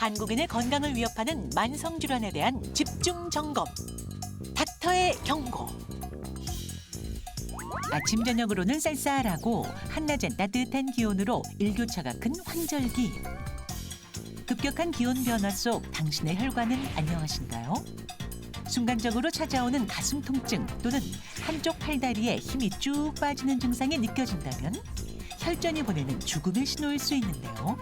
한국인의 건강을 위협하는 만성 질환에 대한 집중 점검. 닥터의 경고. 아침 저녁으로는 쌀쌀하고 한낮엔 따뜻한 기온으로 일교차가 큰 환절기. 급격한 기온 변화 속 당신의 혈관은 안녕하신가요? 순간적으로 찾아오는 가슴 통증 또는 한쪽 팔다리에 힘이 쭉 빠지는 증상이 느껴진다면 혈전이 보내는 죽음의 신호일 수 있는데요.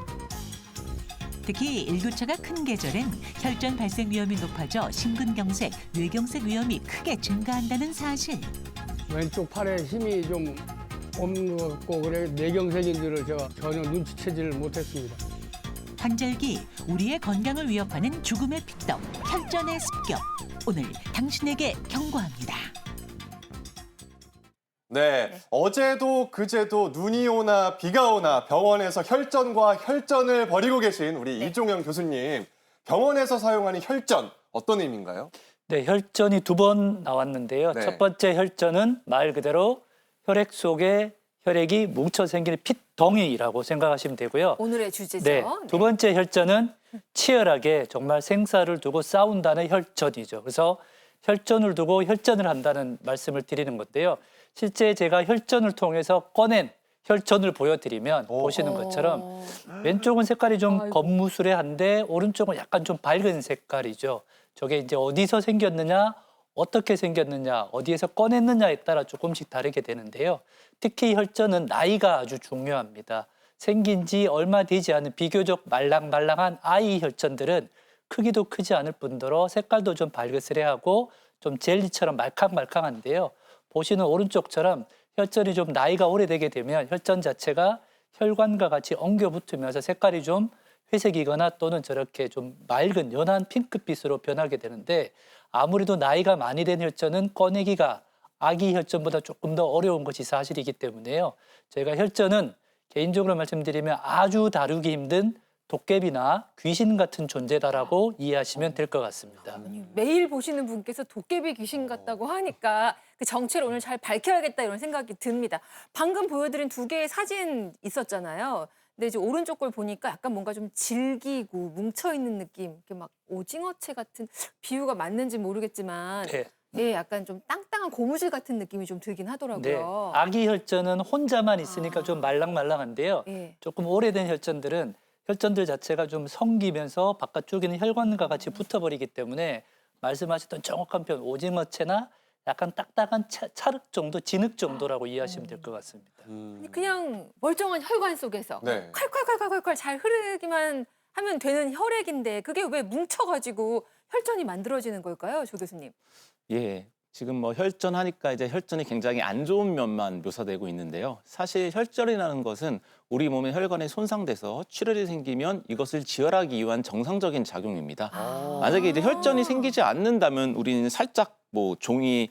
특히 일교차가 큰 계절엔 혈전 발생 위험이 높아져 심근경색, 뇌경색 위험이 크게 증가한다는 사실. 왼쪽 팔에 힘이 좀 없는 것 같고 그래 뇌경색인 줄을 제가 전혀 눈치채지를 못했습니다. 환절기, 우리의 건강을 위협하는 죽음의 pit떡, 혈전의 습격. 오늘 당신에게 경고합니다. 네, 어제도 그제도 눈이 오나 비가 오나 병원에서 혈전과 혈전을 벌이고 계신 우리 이종영 교수님. 병원에서 사용하는 혈전, 어떤 의미인가요? 네, 혈전이 두 번 나왔는데요. 네. 첫 번째 혈전은 말 그대로 혈액 속에 혈액이 뭉쳐 생기는 핏덩이라고 생각하시면 되고요. 오늘의 주제죠. 네, 두 번째 혈전은 치열하게 정말 생사를 두고 싸운다는 혈전이죠. 그래서 혈전을 두고 혈전을 한다는 말씀을 드리는 건데요. 실제 제가 혈전을 통해서 꺼낸 혈전을 보여드리면 보시는 것처럼 왼쪽은 색깔이 좀 검무스레한데 오른쪽은 약간 좀 밝은 색깔이죠. 저게 이제 어디서 생겼느냐, 어떻게 생겼느냐, 어디에서 꺼냈느냐에 따라 조금씩 다르게 되는데요. 특히 혈전은 나이가 아주 중요합니다. 생긴 지 얼마 되지 않은 비교적 말랑말랑한 아이 혈전들은 크기도 크지 않을 뿐더러 색깔도 좀 밝으스레하고 좀 젤리처럼 말캉말캉한데요. 보시는 오른쪽처럼 혈전이 좀 나이가 오래되게 되면 혈전 자체가 혈관과 같이 엉겨 붙으면서 색깔이 좀 회색이거나 또는 저렇게 좀 맑은 연한 핑크빛으로 변하게 되는데 아무래도 나이가 많이 된 혈전은 꺼내기가 아기 혈전보다 조금 더 어려운 것이 사실이기 때문에요. 저희가 혈전은 개인적으로 말씀드리면 아주 다루기 힘든 도깨비나 귀신 같은 존재다라고 이해하시면 될 것 같습니다. 매일 보시는 분께서 도깨비 귀신 같다고 하니까 그 정체를 오늘 잘 밝혀야겠다 이런 생각이 듭니다. 방금 보여드린 두 개의 사진 있었잖아요. 근데 이제 오른쪽 걸 보니까 약간 뭔가 좀 질기고 뭉쳐있는 느낌, 이렇게 막 오징어채 같은 비유가 맞는지 모르겠지만 네. 예, 약간 좀 땅땅한 고무줄 같은 느낌이 좀 들긴 네, 하더라고요. 아기 혈전은 혼자만 있으니까 좀 말랑말랑한데요. 예. 조금 오래된 혈전들은 혈전들 자체가 좀 성기면서 바깥쪽에는 혈관과 같이 붙어버리기 때문에 말씀하셨던 정확한 표현 오징어채나 약간 딱딱한 찰흙 정도, 진흙 정도라고 이해하시면 될 것 같습니다. 그냥 멀쩡한 혈관 속에서 네. 콸콸콸콸콸 잘 흐르기만 하면 되는 혈액인데 그게 왜 뭉쳐가지고 혈전이 만들어지는 걸까요, 조 교수님? 예, 지금 뭐 혈전 하니까 이제 혈전이 굉장히 안 좋은 면만 묘사되고 있는데요. 사실 혈전이라는 것은 우리 몸의 혈관이 손상돼서 출혈이 생기면 이것을 지혈하기 위한 정상적인 작용입니다. 만약에 이제 혈전이 생기지 않는다면 우리는 살짝 뭐 종이에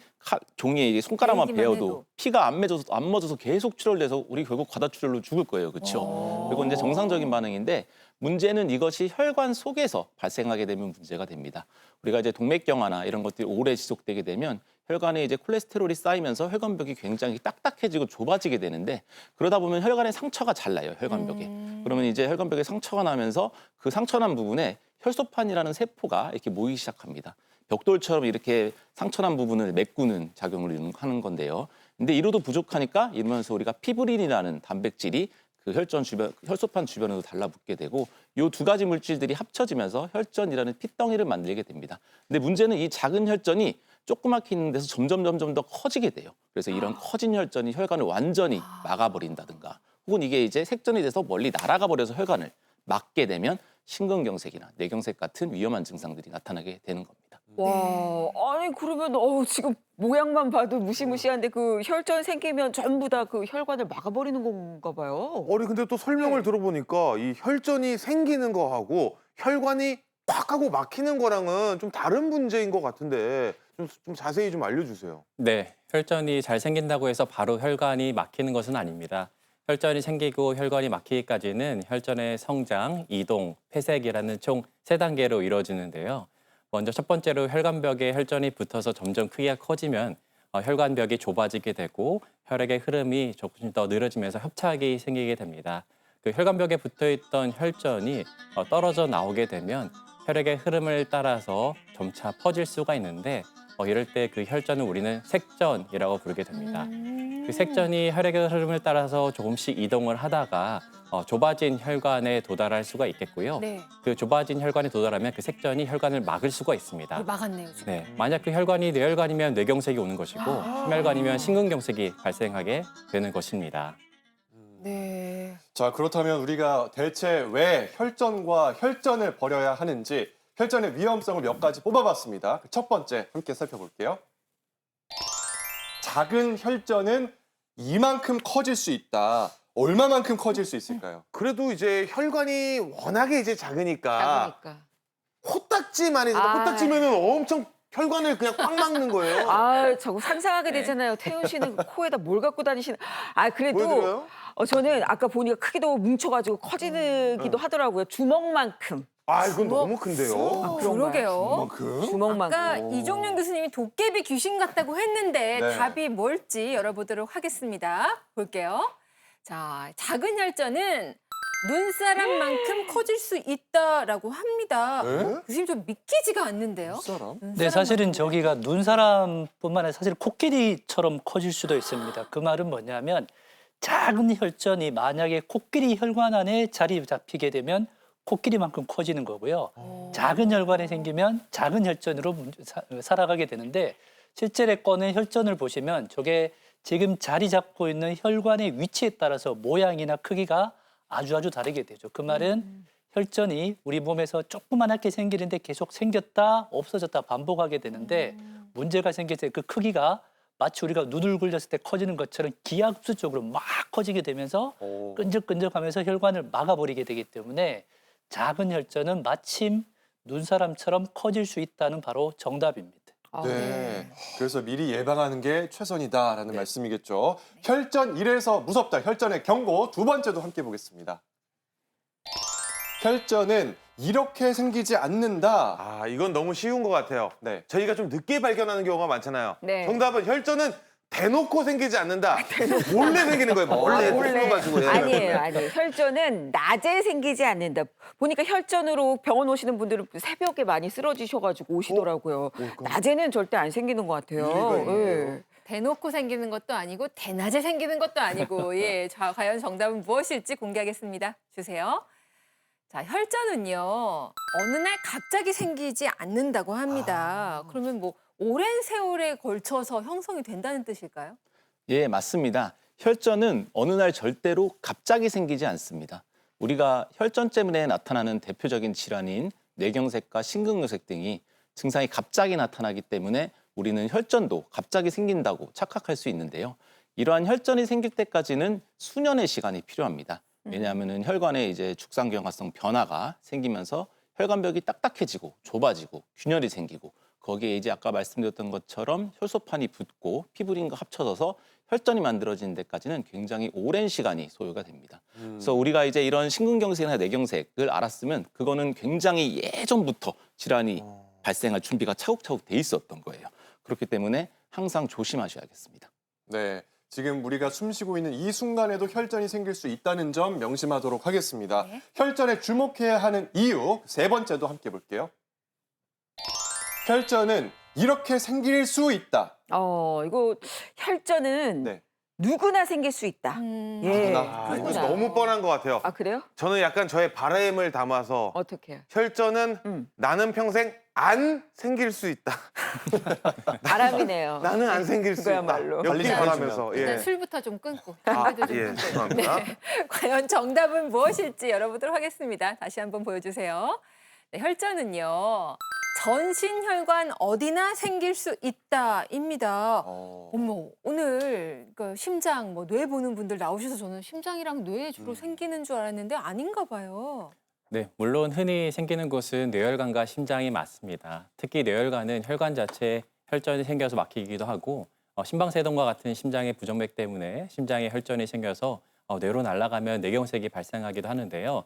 이제 손가락만 베이기만 베어도 해도. 피가 안 맺어서 계속 출혈돼서 우리 결국 과다출혈로 죽을 거예요, 그렇죠? 그리고 이제 정상적인 반응인데 문제는 이것이 혈관 속에서 발생하게 되면 문제가 됩니다. 우리가 이제 동맥경화나 이런 것들이 오래 지속되게 되면 혈관에 이제 콜레스테롤이 쌓이면서 혈관벽이 굉장히 딱딱해지고 좁아지게 되는데 그러다 보면 혈관에 상처가 잘 나요, 혈관벽에. 그러면 이제 혈관벽에 상처가 나면서 그 상처난 부분에 혈소판이라는 세포가 이렇게 모이기 시작합니다. 벽돌처럼 이렇게 상처난 부분을 메꾸는 작용을 하는 건데요. 근데 이로도 부족하니까 이러면서 우리가 피브린이라는 단백질이 그 혈소판 주변으로 달라붙게 되고 이 두 가지 물질들이 합쳐지면서 혈전이라는 핏덩이를 만들게 됩니다. 근데 문제는 이 작은 혈전이 조그맣게 있는 데서 점점 더 커지게 돼요. 그래서 이런 커진 혈전이 혈관을 완전히 막아버린다든가 혹은 이게 이제 색전이 돼서 멀리 날아가 버려서 혈관을 막게 되면 심근경색이나 뇌경색 같은 위험한 증상들이 나타나게 되는 겁니다. 와, 아니 그러면 지금 모양만 봐도 무시무시한데 그 혈전 생기면 전부 다 그 혈관을 막아버리는 건가 봐요. 아니 근데 또 설명을 들어보니까 이 혈전이 생기는 거하고 혈관이 꽉 하고 막히는 거랑은 좀 다른 문제인 것 같은데 좀 자세히 좀 알려주세요. 네, 혈전이 잘 생긴다고 해서 바로 혈관이 막히는 것은 아닙니다. 혈전이 생기고 혈관이 막히기까지는 혈전의 성장, 이동, 폐색이라는 총 3단계로 이루어지는데요. 먼저 첫 번째로 혈관벽에 혈전이 붙어서 점점 크기가 커지면 혈관벽이 좁아지게 되고 혈액의 흐름이 조금씩 더 늘어지면서 협착이 생기게 됩니다. 그 혈관벽에 붙어 있던 혈전이 떨어져 나오게 되면 혈액의 흐름을 따라서 점차 퍼질 수가 있는데 이럴 때 그 혈전을 우리는 색전이라고 부르게 됩니다. 그 색전이 혈액의 흐름을 따라서 조금씩 이동을 하다가 좁아진 혈관에 도달할 수가 있겠고요. 네. 그 좁아진 혈관에 도달하면 그 색전이 혈관을 막을 수가 있습니다. 막았네요, 지금. 네, 만약 그 혈관이 뇌혈관이면 뇌경색이 오는 것이고 심혈관이면 심근경색이 발생하게 되는 것입니다. 네. 자, 그렇다면 우리가 대체 왜 혈전과 혈전을 벌여야 하는지 혈전의 위험성을 몇 가지 뽑아봤습니다. 첫 번째 함께 살펴볼게요. 작은 혈전은 이만큼 커질 수 있다. 얼마만큼 커질 수 있을까요? 그래도 이제 혈관이 워낙에 이제 작으니까 코딱지만 해도 아. 코딱지면은 엄청 혈관을 그냥 꽉 막는 거예요. 아, 저거 상상하게 되잖아요. 태훈 씨는 코에다 뭘 갖고 다니시는. 아, 그래도 보여드려요? 저는 아까 보니까 크기도 뭉쳐가지고 커지기도 하더라고요. 주먹만큼. 아, 이건 너무 큰데요. 그러게요. 그만큼? 주먹만큼. 아까 이종윤 교수님이 도깨비 귀신 같다고 했는데 네. 답이 뭘지 열어보도록 하겠습니다. 볼게요. 자, 작은 혈전은 눈사람만큼 커질 수 있다라고 합니다. 네? 교수님 좀 믿기지가 않는데요. 사람? 네, 사실은 저기가 눈사람뿐만 아니라 사실 코끼리처럼 커질 수도 있습니다. 그 말은 뭐냐면 작은 혈전이 만약에 코끼리 혈관 안에 자리 잡히게 되면 코끼리만큼 커지는 거고요. 작은 혈관이 생기면 작은 혈전으로 살아가게 되는데 실제로 꺼낸 혈전을 보시면 저게 지금 자리 잡고 있는 혈관의 위치에 따라서 모양이나 크기가 아주 다르게 되죠. 그 말은 혈전이 우리 몸에서 조그만하게 생기는데 계속 생겼다 없어졌다 반복하게 되는데 문제가 생길 때 그 크기가 마치 우리가 눈을 굴렸을 때 커지는 것처럼 기하급수적으로 막 커지게 되면서 오. 끈적끈적하면서 혈관을 막아버리게 되기 때문에 작은 혈전은 마침 눈사람처럼 커질 수 있다는 바로 정답입니다. 네. 그래서 미리 예방하는 게 최선이다라는 말씀이겠죠. 혈전 이래서 무섭다. 혈전의 경고 두 번째도 함께 보겠습니다. 혈전은 이렇게 생기지 않는다. 아, 이건 너무 쉬운 것 같아요. 네. 저희가 좀 늦게 발견하는 경우가 많잖아요. 네. 정답은 혈전은 대놓고 생기지 않는다. 몰래 생기는 거예요. 몰래 숨어가지고. 아니에요. 혈전은 낮에 생기지 않는다. 보니까 혈전으로 병원 오시는 분들은 새벽에 많이 쓰러지셔가지고 오시더라고요. 낮에는 절대 안 생기는 것 같아요. 일리가 있네요. 예. 대놓고 생기는 것도 아니고 대낮에 생기는 것도 아니고 예, 자, 과연 정답은 무엇일지 공개하겠습니다. 주세요. 자, 혈전은요. 어느 날 갑자기 생기지 않는다고 합니다. 그러면 뭐 오랜 세월에 걸쳐서 형성이 된다는 뜻일까요? 예, 맞습니다. 혈전은 어느 날 절대로 갑자기 생기지 않습니다. 우리가 혈전 때문에 나타나는 대표적인 질환인 뇌경색과 심근경색 등이 증상이 갑자기 나타나기 때문에 우리는 혈전도 갑자기 생긴다고 착각할 수 있는데요. 이러한 혈전이 생길 때까지는 수년의 시간이 필요합니다. 왜냐하면 혈관에 이제 죽상경화성 변화가 생기면서 혈관벽이 딱딱해지고 좁아지고 균열이 생기고 거기에 이제 아까 말씀드렸던 것처럼 혈소판이 붙고 피부린과 합쳐져서 혈전이 만들어지는 데까지는 굉장히 오랜 시간이 소요가 됩니다. 그래서 우리가 이제 이런 심근경색이나 뇌경색을 알았으면 그거는 굉장히 예전부터 질환이 발생할 준비가 차곡차곡 돼 있었던 거예요. 그렇기 때문에 항상 조심하셔야겠습니다. 네. 지금 우리가 숨쉬고 있는 이 순간에도 혈전이 생길 수 있다는 점 명심하도록 하겠습니다. 네. 혈전에 주목해야 하는 이유 세 번째도 함께 볼게요. 혈전은 이렇게 생길 수 있다. 이거 혈전은 네. 누구나 생길 수 있다. 예. 아, 이거 너무 뻔한 것 같아요. 아, 그래요? 저는 약간 저의 바람을 담아서 어떻게 해요? 혈전은 나는 평생 안 생길 수 있다. 바람이네요. 나는 안 생길 수 그거야말로. 있다. 엮기 달리지 바라면서. 일단 예. 술부터 좀 끊고 아, 담배도 좀 예, 끊고. 죄송합니다. 과연 정답은 무엇일지 열어보도록 하겠습니다. 다시 한번 보여주세요. 네, 혈전은요. 전신혈관 어디나 생길 수 있다입니다. 어머, 오늘 그 심장, 뭐 뇌 보는 분들 나오셔서 저는 심장이랑 뇌에 주로 생기는 줄 알았는데 아닌가 봐요. 네, 물론 흔히 생기는 곳은 뇌혈관과 심장이 맞습니다. 특히 뇌혈관은 혈관 자체에 혈전이 생겨서 막히기도 하고 심방세동과 같은 심장의 부정맥 때문에 심장에 혈전이 생겨서 뇌로 날아가면 뇌경색이 발생하기도 하는데요.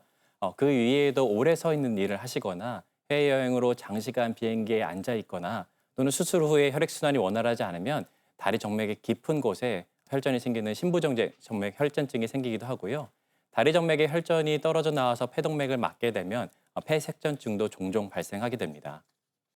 그 위에도 오래 서 있는 일을 하시거나 해외여행으로 장시간 비행기에 앉아 있거나 또는 수술 후에 혈액순환이 원활하지 않으면 다리 정맥의 깊은 곳에 혈전이 생기는 심부정맥 혈전증이 생기기도 하고요. 다리 정맥의 혈전이 떨어져 나와서 폐동맥을 막게 되면 폐색전증도 종종 발생하게 됩니다.